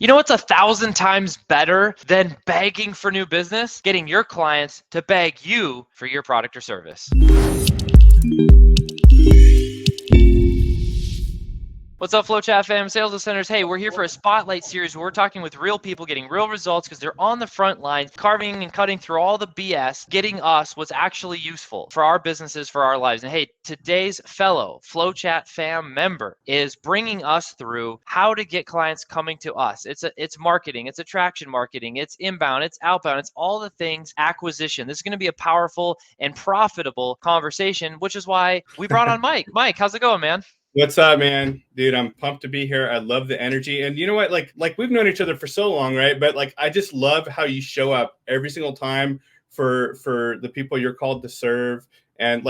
You know what's 1,000 times better than begging for new business? Getting your clients to beg you for your product or service. What's up, FlowChat fam, sales listeners? Hey, we're here for a spotlight series where we're talking with real people getting real results because they're on the front lines, carving and cutting through all the BS, getting us what's actually useful for our businesses, for our lives. And hey, today's fellow FlowChat fam member is bringing us through how to get clients coming to us. It's marketing, it's attraction marketing, it's inbound, it's outbound, it's all the things acquisition. This is going to be a powerful and profitable conversation, which is why we brought on Mike. Mike, how's it going, man? What's up, man? Dude, I'm pumped to be here. I love the energy. And you know what? Like we've known each other for so long, right? But like I just love how you show up every single time for the people you're called to serve. And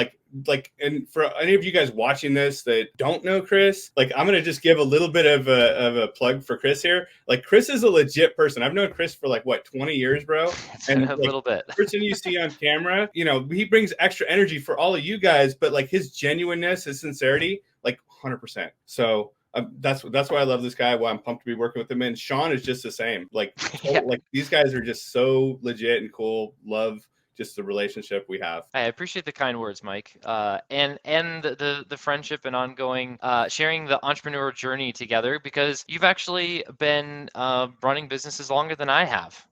and for any of you guys watching this that don't know Chris, like I'm gonna just give a little bit of a plug for Chris here. Like Chris is a legit person. I've known Chris for like what 20 years, bro. And a little bit. The person you see on camera, you know, he brings extra energy for all of you guys, but like his genuineness, his sincerity, like 100%. So that's why I love this guy. Why I'm pumped to be working with him. And Sean is just the same. Like, like these guys are just so legit and cool. Love just the relationship we have. I appreciate the kind words, Mike, and the friendship and ongoing sharing the entrepreneurial journey together, because you've actually been running businesses longer than I have.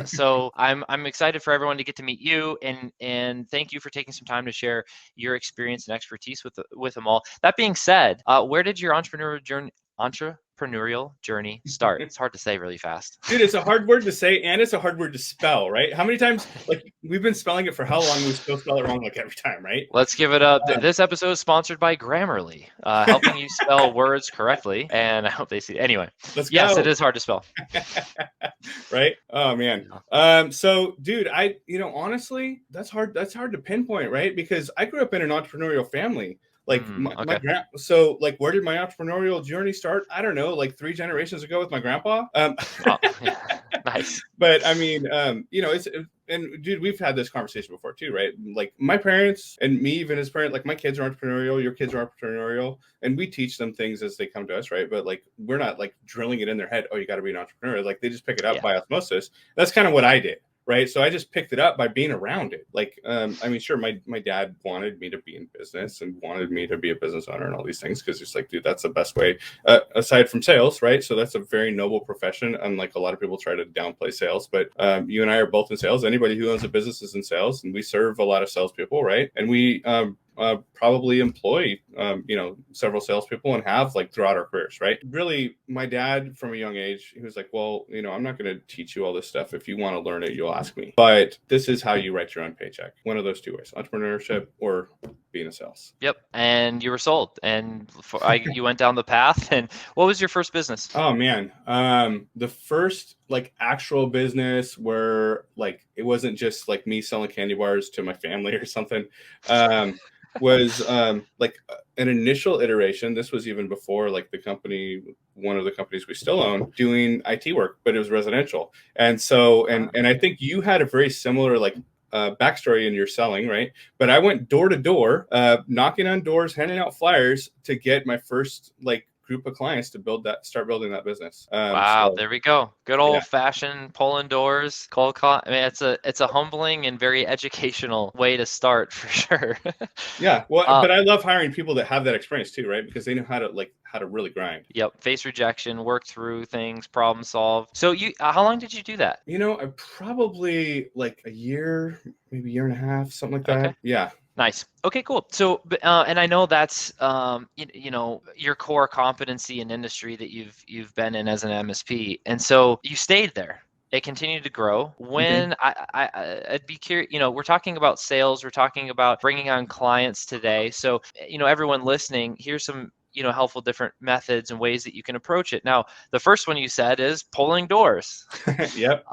So I'm excited for everyone to get to meet you, and thank you for taking some time to share your experience and expertise with them all. That being said, where did your entrepreneurial journey start? It's hard to say really fast. Dude, it's a hard word to say and it's a hard word to spell, right? How many times, like we've been spelling it for how long, we still spell it wrong like every time, right? Let's give it up. This episode is sponsored by Grammarly, helping you spell words correctly. And I hope they see it. Anyway, yes, it is hard to spell. Right? Oh man. So dude, honestly, that's hard to pinpoint, right? Because I grew up in an entrepreneurial family. Like so like where did my entrepreneurial journey start? I don't know, like 3 generations ago with my grandpa. Nice. But I mean, and dude, we've had this conversation before too, right? Like my parents and me, even as parent, like my kids are entrepreneurial, your kids are entrepreneurial, and we teach them things as they come to us, right? But like we're not like drilling it in their head, oh, you got to be an entrepreneur. Like they just pick it up by osmosis. That's kind of what I did. Right. So I just picked it up by being around it. Like, I mean, sure, my dad wanted me to be in business and wanted me to be a business owner and all these things, because it's like, dude, that's the best way, aside from sales. Right. So that's a very noble profession. Unlike a lot of people try to downplay sales. But you and I are both in sales. Anybody who owns a business is in sales, and we serve a lot of salespeople. Right. And we probably employ, several salespeople and have like throughout our careers, right? Really, my dad from a young age, he was like, well, I'm not going to teach you all this stuff. If you want to learn it, you'll ask me. But this is how you write your own paycheck. One of those 2 ways, entrepreneurship or being a sales. Yep. And you were sold, and you went down the path. And what was your first business? Oh man. The first like actual business where like, it wasn't just like me selling candy bars to my family or something. Was like an initial iteration. This was even before like one of the companies we still own, doing IT work, but it was residential. And so, and I think you had a very similar like backstory in your selling, right? But I went door to door, knocking on doors, handing out flyers to get my first like group of clients to start building that business. Wow, so, there we go. Good old fashioned pulling doors, cold call. I mean, it's a humbling and very educational way to start for sure. Yeah, well, but I love hiring people that have that experience too, right? Because they know how to really grind. Yep, face rejection, work through things, problem solve. So how long did you do that? I probably like a year, maybe a year and a half, something like that. Okay. Yeah. Nice. Okay, cool. So, and I know that's your core competency in industry that you've been in as an MSP, and so you stayed there. It continued to grow. When I'd be curious, we're talking about sales, we're talking about bringing on clients today. So, everyone listening, here's some helpful different methods and ways that you can approach it. Now, the first one you said is pulling doors. Yep.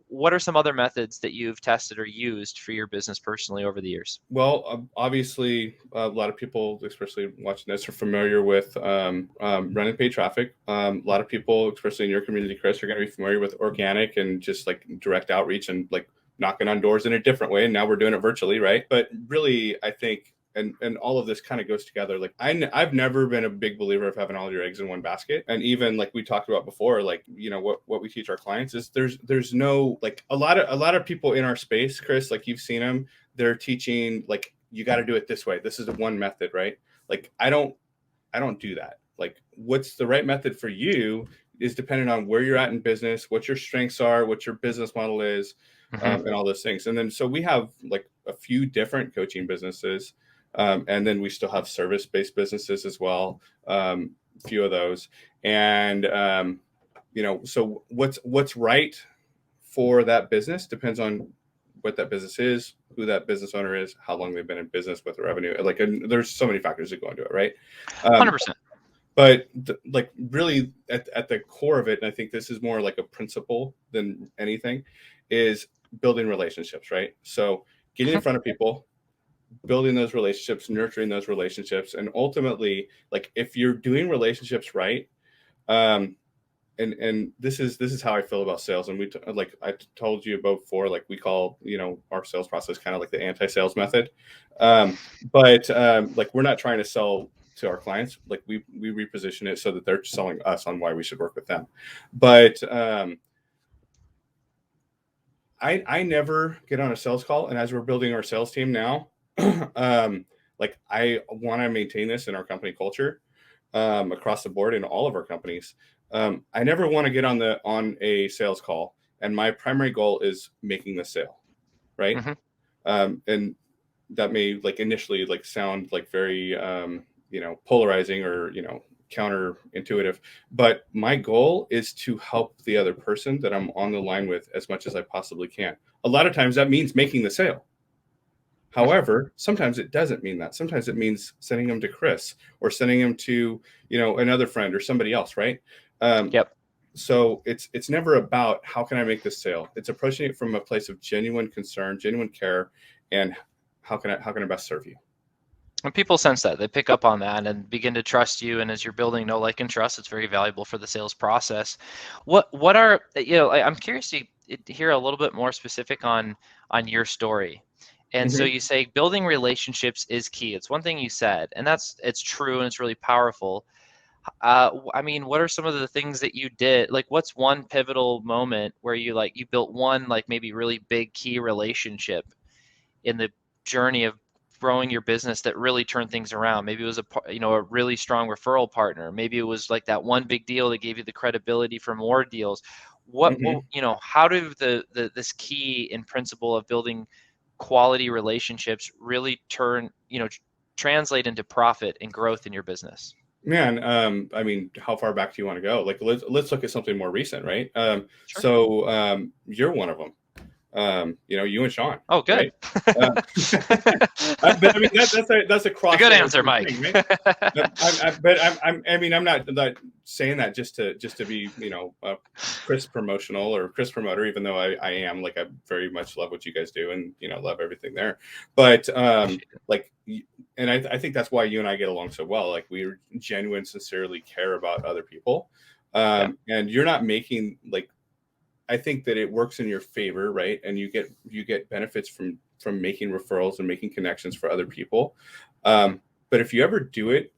What are some other methods that you've tested or used for your business personally over the years? Well, obviously, a lot of people, especially watching this, are familiar with running paid traffic. A lot of people, especially in your community, Chris, are going to be familiar with organic and just like direct outreach and like knocking on doors in a different way. And now we're doing it virtually, right? But really, I think and all of this kind of goes together. Like I've never been a big believer of having all your eggs in one basket. And even like we talked about before, like, you know, what we teach our clients is there's no, like, a lot of people in our space, Chris, like you've seen them, they're teaching like, you got to do it this way. This is the one method, right? Like, I don't do that. Like, what's the right method for you is dependent on where you're at in business, what your strengths are, what your business model is, and all those things. And then, so we have like a few different coaching businesses. And then we still have service-based businesses as well. A few of those. And, you know, so what's right for that business depends on what that business is, who that business owner is, how long they've been in business, with the revenue. Like, and there's so many factors that go into it, right? 100%. But like really at the core of it, and I think this is more like a principle than anything, is building relationships, right? So getting in front of people, building those relationships, nurturing those relationships, and ultimately, like, if you're doing relationships right, and this is how I feel about sales. And like I told you about before, like we call, you know, our sales process kind of like the anti-sales method. But like, we're not trying to sell to our clients. Like we reposition it so that they're selling us on why we should work with them. But I never get on a sales call. And as we're building our sales team now, like, I want to maintain this in our company culture, across the board in all of our companies. I never want to get on a sales call and my primary goal is making the sale, right? And that may, like, initially like sound like very you know, polarizing or, you know, counterintuitive, but my goal is to help the other person that I'm on the line with as much as I possibly can. A lot of times that means making the sale. However, sometimes it doesn't mean that. Sometimes it means sending them to Chris or sending them to, you know, another friend or somebody else, right? Yep. So it's never about how can I make this sale. It's approaching it from a place of genuine concern, genuine care, and how can I best serve you. And people sense that, they pick up on that and begin to trust you. And as you're building know, like, and trust, it's very valuable for the sales process. What are, you know, I'm curious to hear a little bit more specific on your story. And so you say building relationships is key. It's one thing you said, and it's true and it's really powerful. I mean, what are some of the things that you did? Like, what's one pivotal moment where you built one, like, maybe really big key relationship in the journey of growing your business that really turned things around? Maybe it was a really strong referral partner. Maybe it was like that one big deal that gave you the credibility for more deals. What you know, how do this key and principle of building quality relationships really translate into profit and growth in your business? Man, I mean, how far back do you want to go? Like, let's look at something more recent, right? Sure. So you're one of them. You know, you and Sean. Oh, good. Right? But I mean, that's a cross. A good answer, Mike. Thing, right? I'm not saying that just to be, you know, Chris promotional or Chris promoter, even though I am, like, I very much love what you guys do and, you know, love everything there. But like, and I think that's why you and I get along so well. Like, we genuinely, sincerely care about other people, and you're not making, like, I think that it works in your favor, right? And you get benefits from making referrals and making connections for other people. But if you ever do it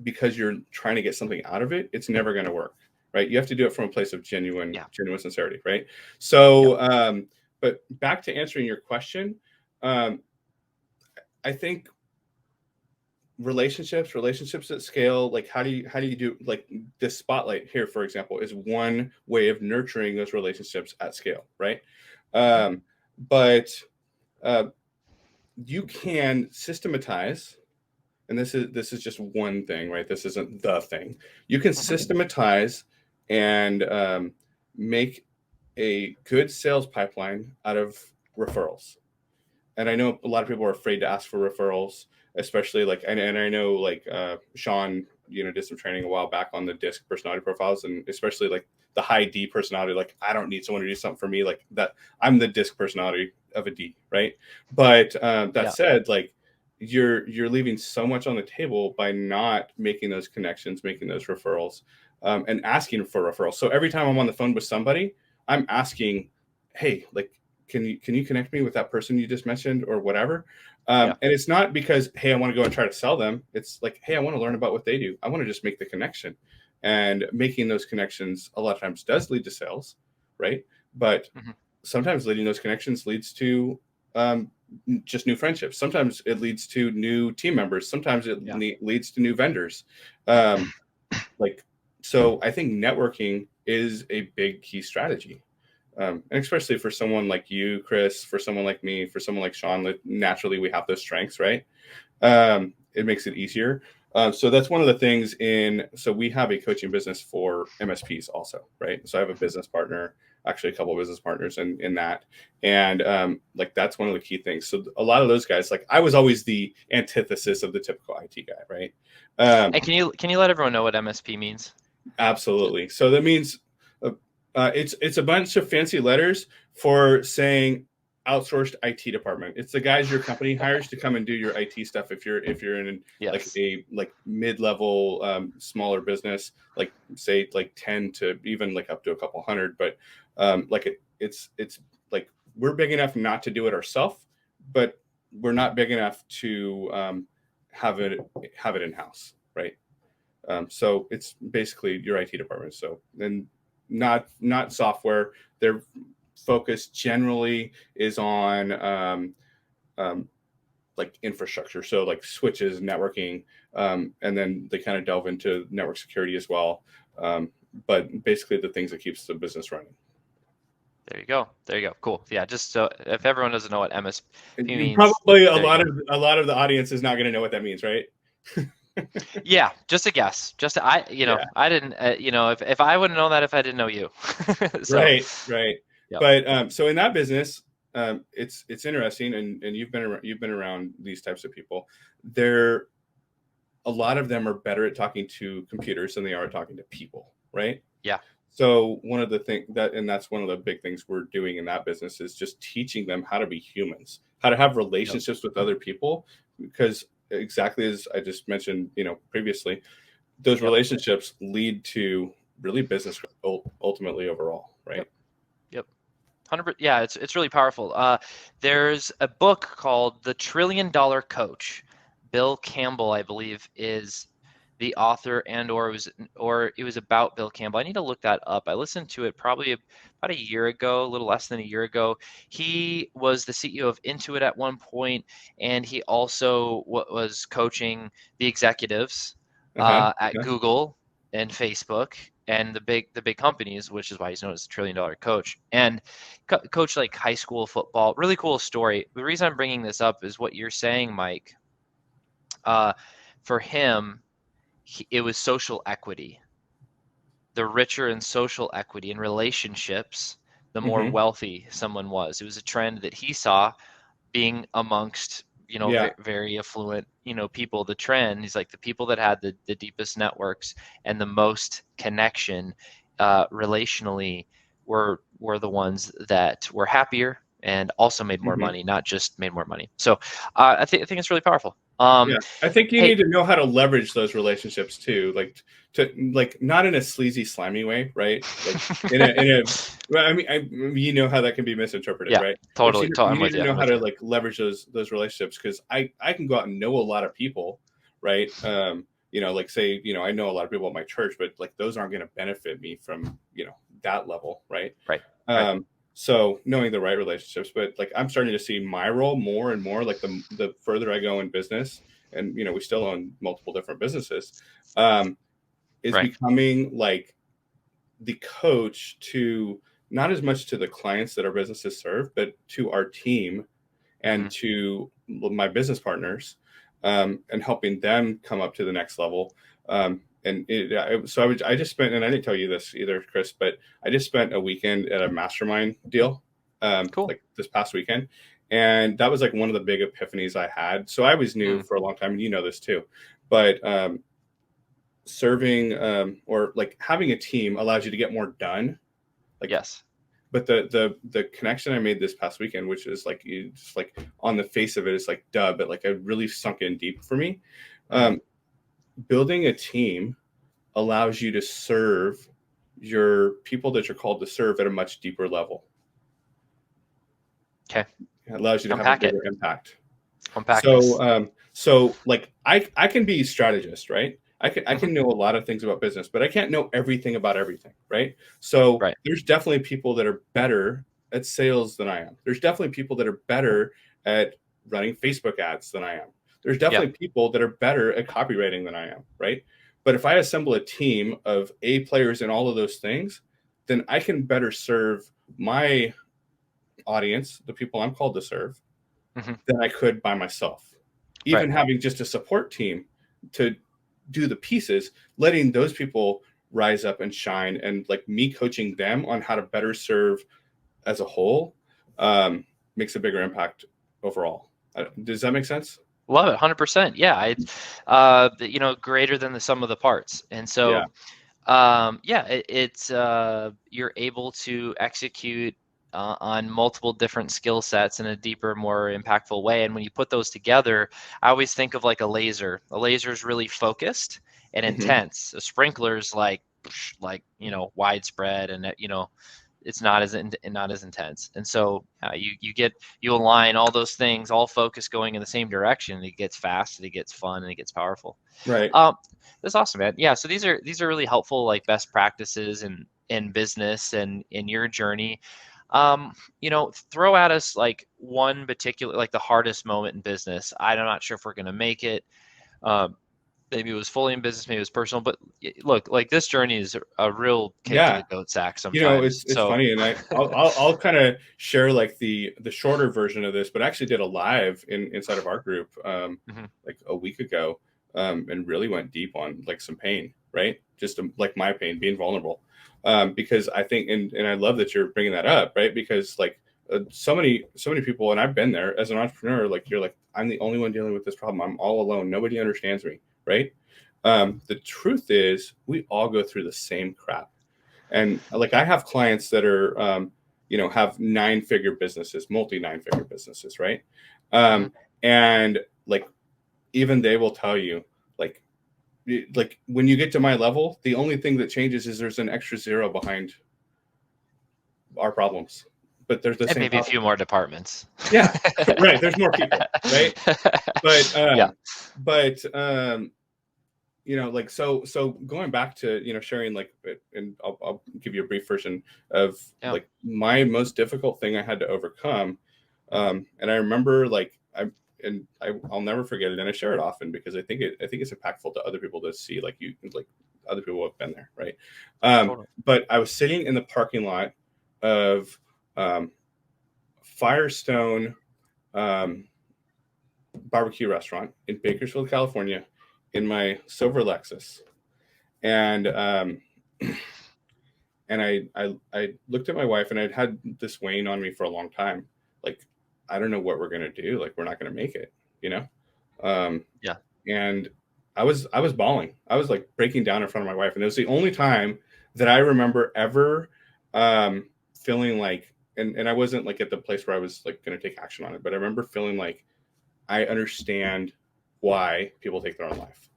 because you're trying to get something out of it, it's never going to work, right? You have to do it from a place of genuine sincerity, right? So, but back to answering your question, I think relationships at scale, like, how do you do, like, this spotlight here, for example, is one way of nurturing those relationships at scale, right? But you can systematize, and this is just one thing, right? This isn't the thing. You can systematize and make a good sales pipeline out of referrals. And I know a lot of people are afraid to ask for referrals, especially like, and I know, like, Sean, you know, did some training a while back on the DISC personality profiles, and especially like the high D personality. Like, I don't need someone to do something for me, like that. I'm the DISC personality of a D, right? But that said, like, you're leaving so much on the table by not making those connections, making those referrals, and asking for referrals. So every time I'm on the phone with somebody, I'm asking, hey, like, can you connect me with that person you just mentioned or whatever? Yeah. And it's not because, hey, I want to go and try to sell them. It's like, hey, I want to learn about what they do. I want to just make the connection. And making those connections a lot of times does lead to sales, right? But sometimes leading those connections leads to just new friendships. Sometimes it leads to new team members. Sometimes it leads to new vendors. Like, so I think networking is a big key strategy. And especially for someone like you, Chris, for someone like me, for someone like Sean, naturally we have those strengths, right? It makes it easier. So that's one of the things so we have a coaching business for MSPs also, right? So I have a business partner, actually a couple of business partners in that. And like, that's one of the key things. So a lot of those guys, like I was always the antithesis of the typical IT guy, right? And can you let everyone know what MSP means? Absolutely. So that means it's a bunch of fancy letters for saying outsourced IT department. It's the guys your company hires to come and do your IT stuff. If you're in like mid-level smaller business, like say like 10 to even like up to a couple hundred, but it's like we're big enough not to do it ourselves, but we're not big enough to have it in-house, right? So it's basically your IT department. So then not software. Their focus generally is on like infrastructure. So like switches, networking, and then they kind of delve into network security as well. But basically the things that keeps the business running. There you go. Cool. Yeah. Just so if everyone doesn't know what MSP means, probably a lot of the audience is not going to know what that means, right? Yeah, just a guess. I didn't, if I wouldn't know that if I didn't know you. So, right. Yep. But so in that business, it's interesting, and you've been around these types of people. A lot of them are better at talking to computers than they are talking to people, right? Yeah. So one of the that's one of the big things we're doing in that business is just teaching them how to be humans, how to have relationships with other people, because exactly as I just mentioned, previously, those relationships lead to really business ultimately overall, right? Yep. 100%. Yeah, it's really powerful. There's a book called The $1 Trillion Coach. Bill Campbell, I believe, is the author, or it was about Bill Campbell. I need to look that up. I listened to it probably about a year ago, a little less than a year ago. He was the CEO of Intuit at one point, and he also was coaching the executives at Google and Facebook and the big companies, which is why he's known as the $1 Trillion Coach. And coach like high school football. Really cool story. The reason I'm bringing this up is what you're saying, Mike. For him, it was social equity. The richer in social equity in relationships, the more wealthy someone was. It was a trend that he saw being amongst very affluent people. The trend, he's like, the people that had the deepest networks and the most connection relationally were the ones that were happier and also made more money, not just made more money. So I think it's really powerful. Yeah, I think you need to know how to leverage those relationships too, not in a sleazy, slimy way, right? Like in a I mean, you know how that can be misinterpreted, Yeah, right? totally. You need to know how to like leverage those relationships, because I can go out and know a lot of people, right? Like say, I know a lot of people at my church, but like those aren't going to benefit me from that level, right? Right. So knowing the right relationships, but like I'm starting to see my role more and more, like the further I go in business, and we still own multiple different businesses, is becoming like the coach to not as much to the clients that our businesses serve, but to our team and to my business partners, and helping them come up to the next level. I just spent, and I didn't tell you this either, Chris, but I just spent a weekend at a mastermind deal, Cool. like this past weekend. And that was like one of the big epiphanies I had. So I was new for a long time, and you know this too, but serving or like having a team allows you to get more done. Like, yes. But the connection I made this past weekend, which is like, you just like on the face of it, it's like duh, but like it really sunk in deep for me. Building a team allows you to serve your people that you're called to serve at a much deeper level. Okay. It allows you to have a Unpack it. bigger impact. Unpack this. So like I can be strategist, right? I Hmm. can know a lot of things about business, but I can't know everything about everything, right? So Right. there's definitely people that are better at sales than I am. There's definitely people that are better at running Facebook ads than I am. There's Yeah. definitely people that are better at copywriting than I am, right? But if I assemble a team of A players in all of those things, then I can better serve my audience, the people I'm called to serve, Hmm. than I could by myself. Right. Even having just a support team to do the pieces, letting those people rise up and shine, and like me coaching them on how to better serve as a whole, makes a bigger impact overall. Does that make sense? Love it. 100%. Yeah. It's, greater than the sum of the parts. And Yeah. so, yeah, it's you're able to execute on multiple different skill sets in a deeper, more impactful way. And when you put those together, I always think of like a laser. A laser is really focused and Hmm. intense. A sprinkler's like widespread, and it's not as intense. And so you align all those things, all focus going in the same direction. It gets fast, and it gets fun, and it gets powerful. Right. Um, that's awesome, man. Yeah. So these are really helpful, like best practices in business and in your journey. Throw at us like one particular, like the hardest moment in business. I'm not sure if we're gonna make it. Um, Maybe it was fully in business, maybe it was personal, but look, like this journey is a real kick to Yeah. the goat sack You know, sometimes. it's So, funny, and I'll kind of share like the shorter version of this, but I actually did a live inside of our group mhm, like a week ago, and really went deep on like some pain, right? Just like my pain, being vulnerable, because I think, and I love that you're bringing that up, right? Because like so many people, and I've been there as an entrepreneur, like you're like, I'm the only one dealing with this problem. I'm all alone. Nobody understands me, right? The truth is, we all go through the same crap. And like I have clients that are, have 9-figure businesses, multi 9-figure businesses, right? mhm. And like even they will tell you, like, like when you get to my level, the only thing that changes is there's an extra zero behind our problems, but there's the And same maybe a problem. few more departments. Yeah, right. There's more people, right? But Yeah. like so going back to sharing like, and I'll give you a brief version of Yeah. like my most difficult thing I had to overcome, and I remember like I'll never forget it, and I share it often because I think it's impactful to other people to see, like you, like other people have been there, right? Totally. But I was sitting in the parking lot of Firestone um, barbecue restaurant in Bakersfield, California, in my silver Lexus, and and I looked at my wife, and I'd had this weighing on me for a long time, like I don't know what we're gonna do, like we're not gonna make it, you know, um, Yeah. and I was bawling, I was like breaking down in front of my wife, and it was the only time that I remember ever feeling like, and I wasn't like at the place where I was like gonna take action on it, but I remember feeling like I understand why people take their own life.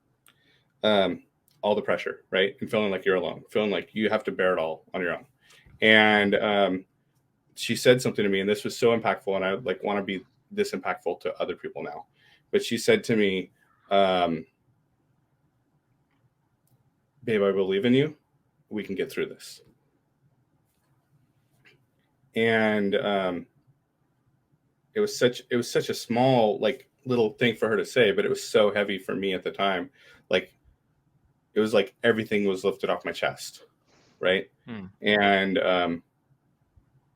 All the pressure, right? And feeling like you're alone, feeling like you have to bear it all on your own. And she said something to me, and this was so impactful, and I like want to be this impactful to other people now. But she said to me, babe, I believe in you. We can get through this. And it was such a small, like little thing for her to say, but it was so heavy for me at the time. Like it was like everything was lifted off my chest, right? Hmm. And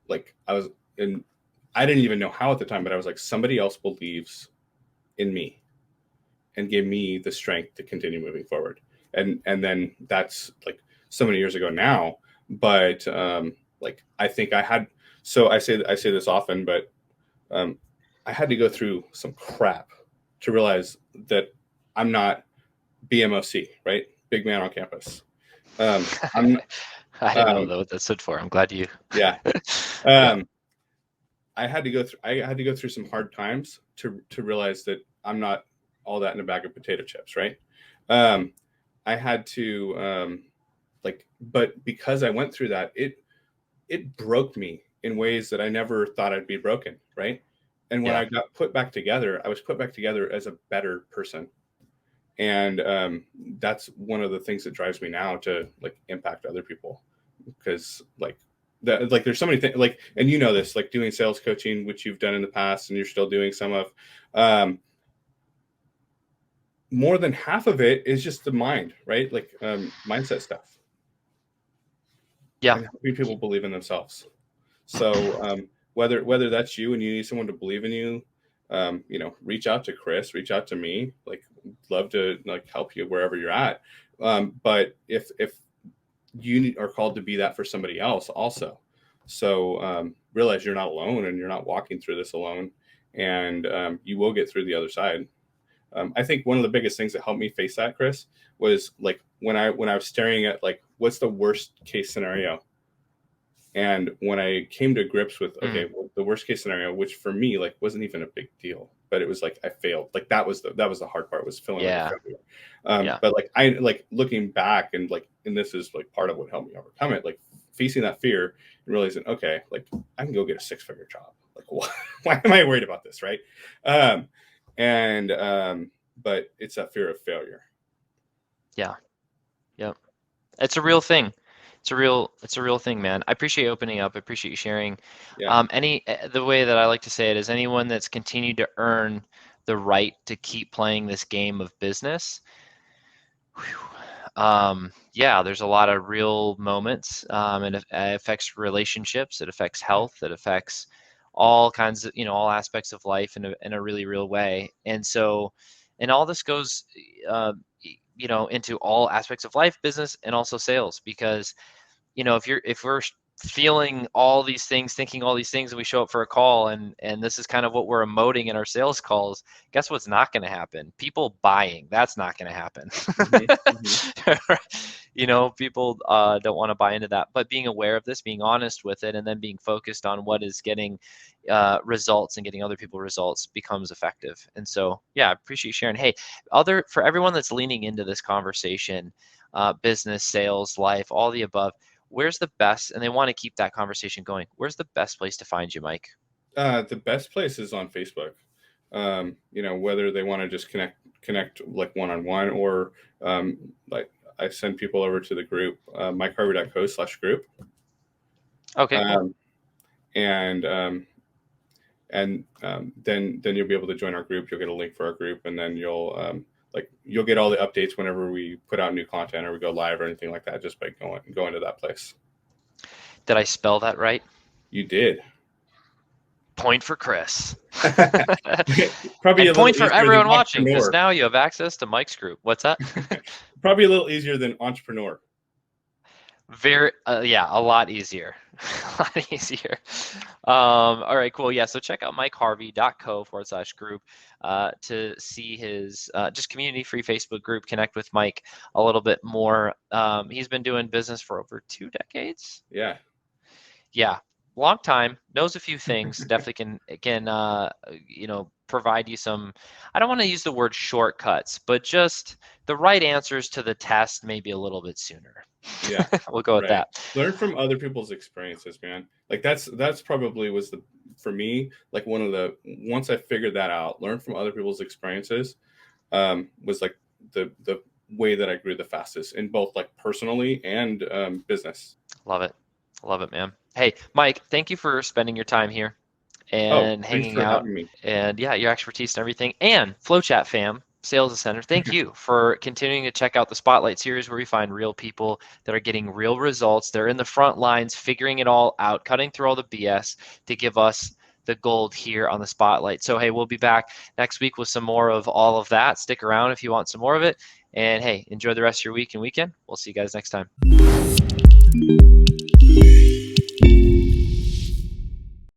like I was in, I didn't even know how at the time, but I was like, somebody else believes in me and gave me the strength to continue moving forward. And then that's like so many years ago now, but like I think I had, so I say this often, but I had to go through some crap to realize that I'm not BMOC, right? Big man on campus. I'm I didn't know um, what that stood for. I'm glad you. yeah. Yeah. Um, I had to go through some hard times to realize that I'm not all that in a bag of potato chips, right? Um, I had to like, but because I went through that, it broke me in ways that I never thought I'd be broken, right? And when I got put back together, I was put back together as a better person. And that's one of the things that drives me now to like impact other people, because like that, like there's so many things, like, and you know this, like doing sales coaching, which you've done in the past and you're still doing some of, more than half of it is just the mind, right? Like mindset stuff. Yeah. And helping people believe in themselves. So whether that's you and you need someone to believe in you, you know, reach out to Chris, reach out to me. Like, love to like help you wherever you're at. But if you are called to be that for somebody else also, so realize you're not alone and you're not walking through this alone, and you will get through the other side. I think one of the biggest things that helped me face that, Chris, was like when I was staring at like what's the worst case scenario. And when I came to grips with, okay, well, the worst case scenario, which for me, like, wasn't even a big deal, but it was like, I failed. Like that was the hard part, was filling in the failure. But like, I like looking back and like, and this is like part of what helped me overcome it, like facing that fear and realizing, okay, like I can go get a 6-figure job. Like, why am I worried about this? Right. But it's that fear of failure. Yeah. Yep. It's a real thing. It's a real thing, man. I appreciate you opening up. I appreciate you sharing. Yeah. The way that I like to say it is, anyone that's continued to earn the right to keep playing this game of business, there's a lot of real moments, and it affects relationships, it affects health, it affects all kinds of, all aspects of life in a really real way. And so, and all this goes, into all aspects of life, business, and also sales, because if we're feeling all these things, thinking all these things, and we show up for a call, and this is kind of what we're emoting in our sales calls, guess what's not going to happen? People buying. That's not going to happen. People don't want to buy into that. But being aware of this, being honest with it, and then being focused on what is getting results and getting other people results becomes effective. And so, I appreciate you sharing. Hey, for everyone that's leaning into this conversation, business, sales, life, all the above, where's the best, and they want to keep that conversation going, where's the best place to find you, Mike? The best place is on Facebook. Whether they want to just connect like one-on-one, or like I send people over to the group, MikeHarvey.co/group. Okay, cool. Then you'll be able to join our group. You'll get a link for our group, and then you'll get all the updates whenever we put out new content or we go live or anything like that, just by going to that place. Did I spell that right? You did. Point for Chris. Probably and point for everyone watching, because now you have access to Mike's group. What's that? Probably a little easier than entrepreneur. A lot easier. A lot easier. All right, cool. Yeah, so check out MikeHarvey.co/group to see his just community free Facebook group. Connect with Mike a little bit more. He's been doing business for over 2 decades. Yeah, long time, knows a few things. Definitely can provide you some, I don't want to use the word shortcuts, but just the right answers to the test maybe a little bit sooner. Yeah. We'll go with that. Learn from other people's experiences, man. Like that's probably was for me, like once I figured that out, learn from other people's experiences, was like the way that I grew the fastest in both like personally and business. Love it, man. Hey, Mike, thank you for spending your time here and hanging out, and your expertise and everything. And FlowChat fam, Sales Center, thank you for continuing to check out the Spotlight series, where we find real people that are getting real results. They're in the front lines, figuring it all out, cutting through all the BS to give us the gold here on the Spotlight. So, hey, we'll be back next week with some more of all of that. Stick around if you want some more of it. And hey, enjoy the rest of your week and weekend. We'll see you guys next time.